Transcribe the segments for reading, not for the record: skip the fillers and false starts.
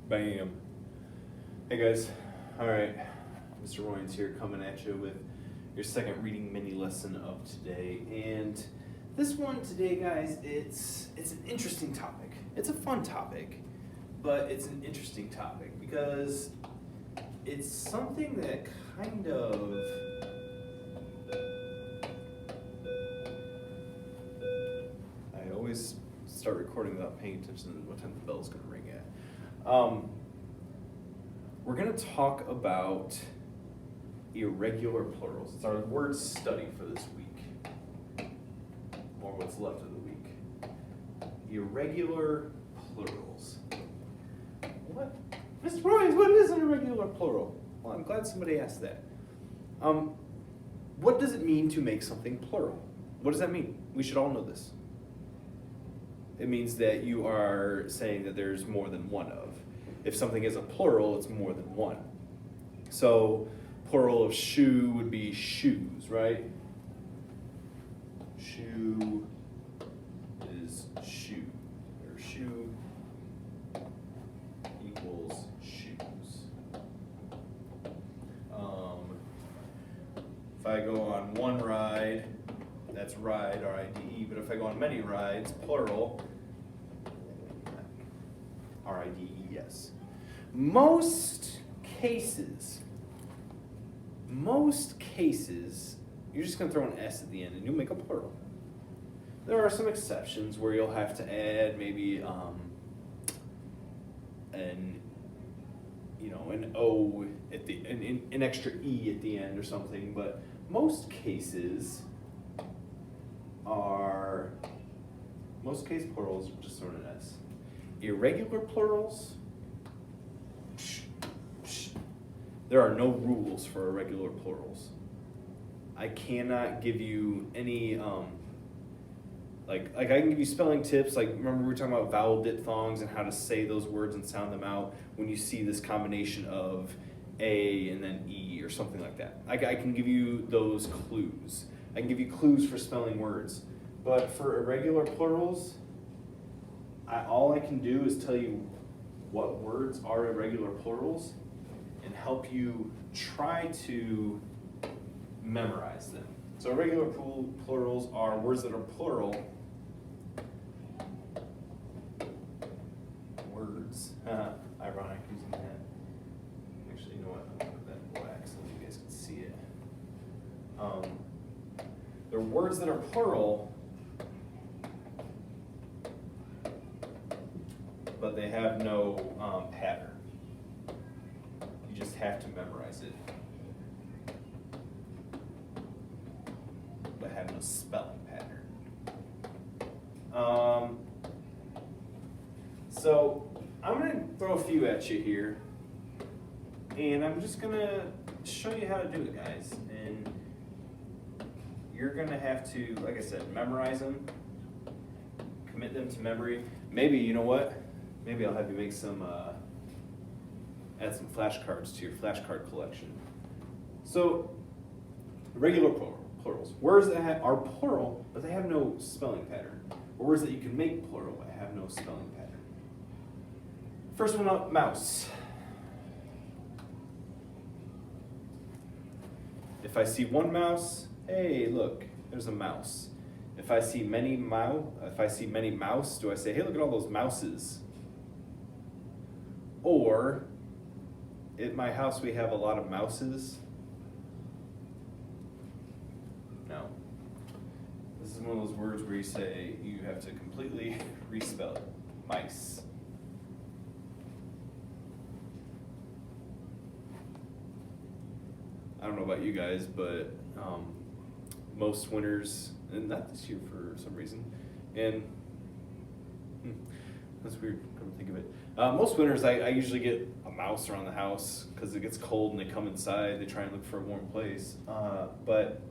Bam. Hey guys. All right. Mr. Royans here coming at you with your second reading mini lesson of today. And this one today, guys, it's an interesting topic. It's a fun topic, but it's an interesting topic because it's something that kind of I always start recording without paying attention to what time the bell's going to ring at. We're going to talk about irregular plurals. It's our word study for this week, or what's left of the week. Irregular plurals. What? Mr. Royans, what is an irregular plural? Well, I'm glad somebody asked that. What does it mean to make something plural? What does that mean? We should all know this. It means that you are saying that there's more than one of. If something is a plural, it's more than one. So, plural of shoe would be shoes, right? Shoe is shoe. Or shoe equals shoes. If I go on one ride, that's ride, R-I-D-E, but if I go on many rides, plural, R-I-D-E-S. Most cases, you're just going to throw an S at the end and you'll make a plural. There are some exceptions where you'll have to add maybe an O at the an extra E at the end or something, but most case plurals are just thrown an S. Irregular plurals, there are no rules for irregular plurals. I cannot give you any, like I can give you spelling tips, like remember we were talking about vowel diphthongs and how to say those words and sound them out when you see this combination of A and then E or something like that. I can give you those clues. I can give you clues for spelling words. But for irregular plurals, all I can do is tell you what words are irregular plurals and help you try to memorize them. So irregular plurals are words that are plural. Words. Ironic using that. Actually, you know what? I'll put that in black so you guys can see it. They're words that are plural, but they have no pattern. You just have to memorize it, but have no spelling pattern. So I'm going to throw a few at you here, and I'm just going to show you how to do it, guys. And you're going to have to, like I said, memorize them, commit them to memory. Maybe, you know what? Maybe I'll have you make some, add some flashcards to your flashcard collection. So, irregular plurals. Words that are plural, but they have no spelling pattern. Or words that you can make plural, but have no spelling pattern. First one up, mouse. If I see one mouse, hey, look, there's a mouse. If I see many mouse, do I say, hey, look at all those mouses? Or, at my house we have a lot of mouses. No. This is one of those words where you say, you have to completely respell it. Mice. I don't know about you guys, but most winters, and not this year for some reason, and that's weird, come to think of it. Most winters I usually get a mouse around the house because it gets cold and they come inside, they try and look for a warm place. But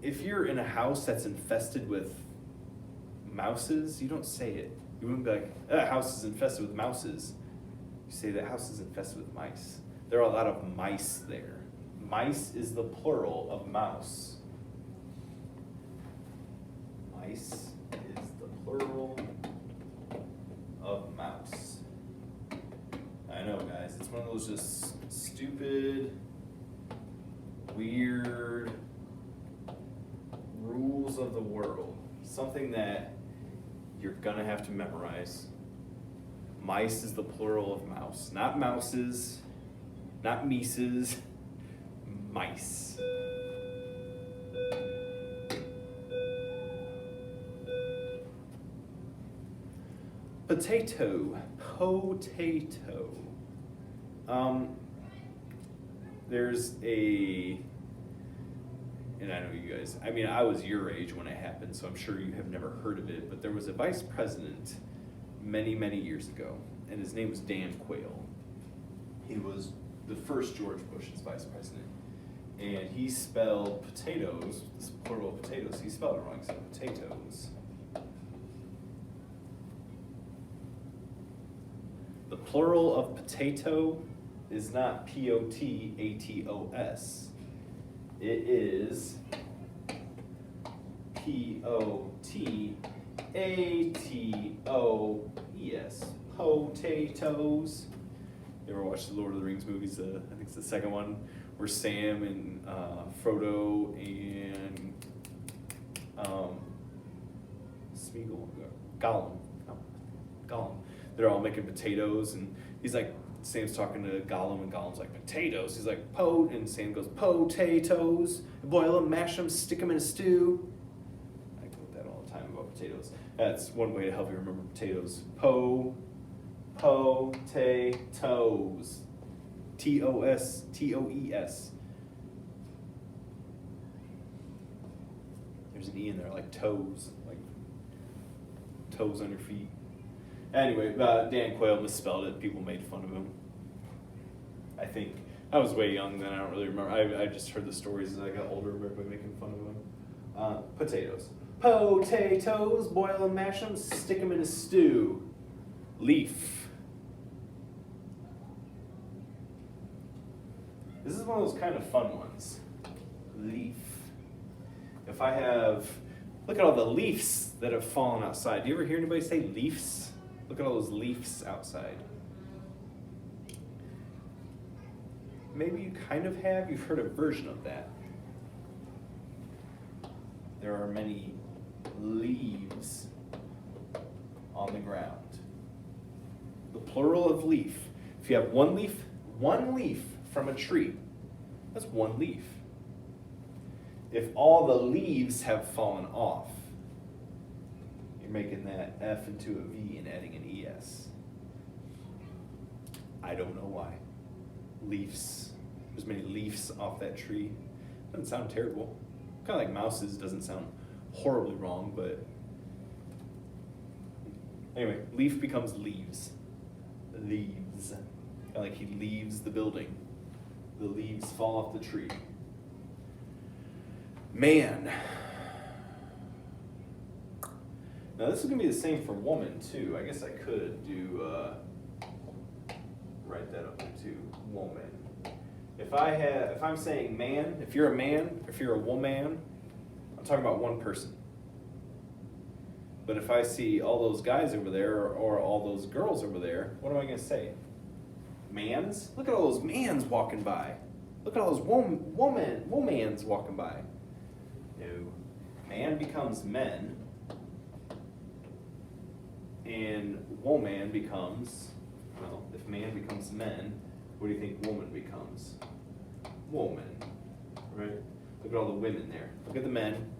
if you're in a house that's infested with mouses, you don't say it. You wouldn't be like, that house is infested with mouses. You say that house is infested with mice. There are a lot of mice there. Mice is the plural of mouse. Mice is the plural of mouse. know, guys. It's one of those just stupid, weird rules of the world. Something that you're gonna have to memorize. Mice is the plural of mouse. Not mouses, not mices, mice. Potato. There's and I know you guys, I mean, I was your age when it happened, so I'm sure you have never heard of it, but there was a vice president many, many years ago, and his name was Dan Quayle. He was the first George Bush's vice president, and he spelled potatoes, this plural of potatoes, he spelled it wrong, he said potatoes. The plural of potato is not P-O-T-A-T-O-S. It is P-O-T-A-T-O-E-S. Potatoes. You ever watched the Lord of the Rings movies? I think it's the second one, where Sam and Frodo and Gollum. They're all making potatoes, and he's like, Sam's talking to Gollum, and Gollum's like, potatoes. He's like, and Sam goes, potatoes. Boil them, mash them, stick them in a stew. I quote that all the time about potatoes. That's one way to help you remember potatoes. Potatoes. T-O-S-T-O-E-S. There's an E in there, like toes, like toes on your feet. Anyway, Dan Quayle misspelled it. People made fun of him. I think I was way young then. I don't really remember. I just heard the stories as I got older, everybody making fun of him. Potatoes. Potatoes, boil them, mash them, stick them in a stew. Leaf. This is one of those kind of fun ones. Leaf. If I have, look at all the leaves that have fallen outside. Do you ever hear anybody say leaves? Look at all those leaves outside. Maybe you kind of have. You've heard a version of that. There are many leaves on the ground. The plural of leaf. If you have one leaf from a tree, that's one leaf. If all the leaves have fallen off, making that F into a V and adding an ES. I don't know why. Leaves. There's many leaves off that tree. Doesn't sound terrible. Kind of like mouses, doesn't sound horribly wrong, but anyway, leaf becomes leaves. Leaves. Kind of like he leaves the building. The leaves fall off the tree. Man. Now this is going to be the same for woman too. I guess I could do, write that up there too, woman. If I'm saying man, if you're a man, if you're a woman, I'm talking about one person. But if I see all those guys over there or all those girls over there, what am I going to say? Mans? Look at all those mans walking by. Look at all those womans walking by. No. Man becomes men. And woman becomes, well, if man becomes men, what do you think woman becomes? Woman, right? Look at all the women there. Look at the men.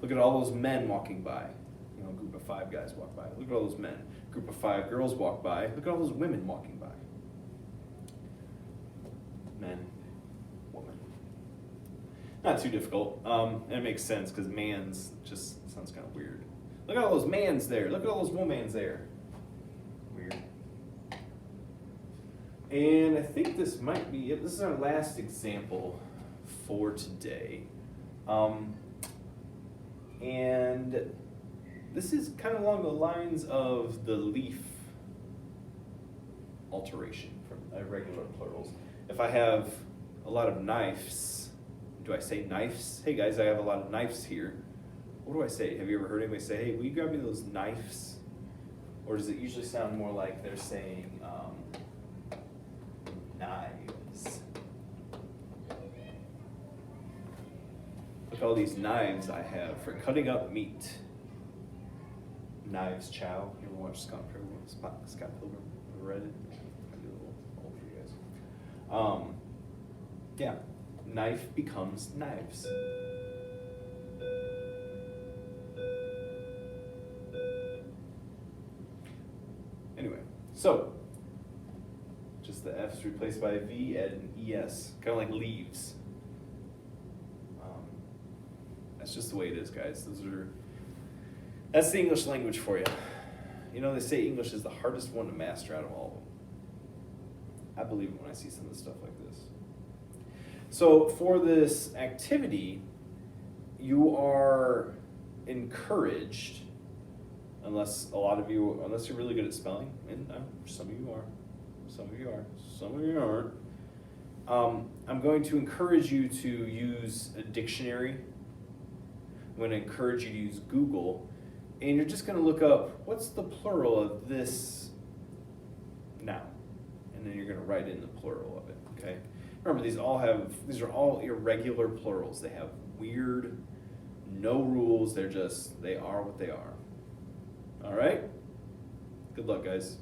Look at all those men walking by. You know, a group of 5 guys walk by. Look at all those men. A group of 5 girls walk by. Look at all those women walking by. Men, woman. Not too difficult. And it makes sense because man's just sounds kind of weird. Look at all those mans there. Look at all those womans there. Weird. And I think this might be it. This is our last example for today. And this is kind of along the lines of the leaf alteration from irregular plurals. If I have a lot of knives, do I say knives? Hey guys, I have a lot of knives here. What do I say? Have you ever heard anybody say, hey, will you grab me those knives? Or does it usually sound more like they're saying, knives. Look at all these knives I have for cutting up meat. Knives Chow. You ever watch Scott Pilgrim? Ever read it? Might be a little old for you guys. Yeah. Knife becomes knives. Anyway, so just the F's replaced by a V, add an ES, kind of like leaves. That's just the way it is, guys. That's the English language for you. You know, they say English is the hardest one to master out of all of them. I believe it when I see some of the stuff like this. So for this activity, you are encouraged, unless you're really good at spelling, and some of you are, some of you aren't. I'm going to encourage you to use a dictionary. I'm going to encourage you to use Google, and you're just going to look up what's the plural of this noun, and then you're going to write in the plural of it. Okay. Remember, these are all irregular plurals. They have weird, no rules. They are what they are. All right. Good luck, guys.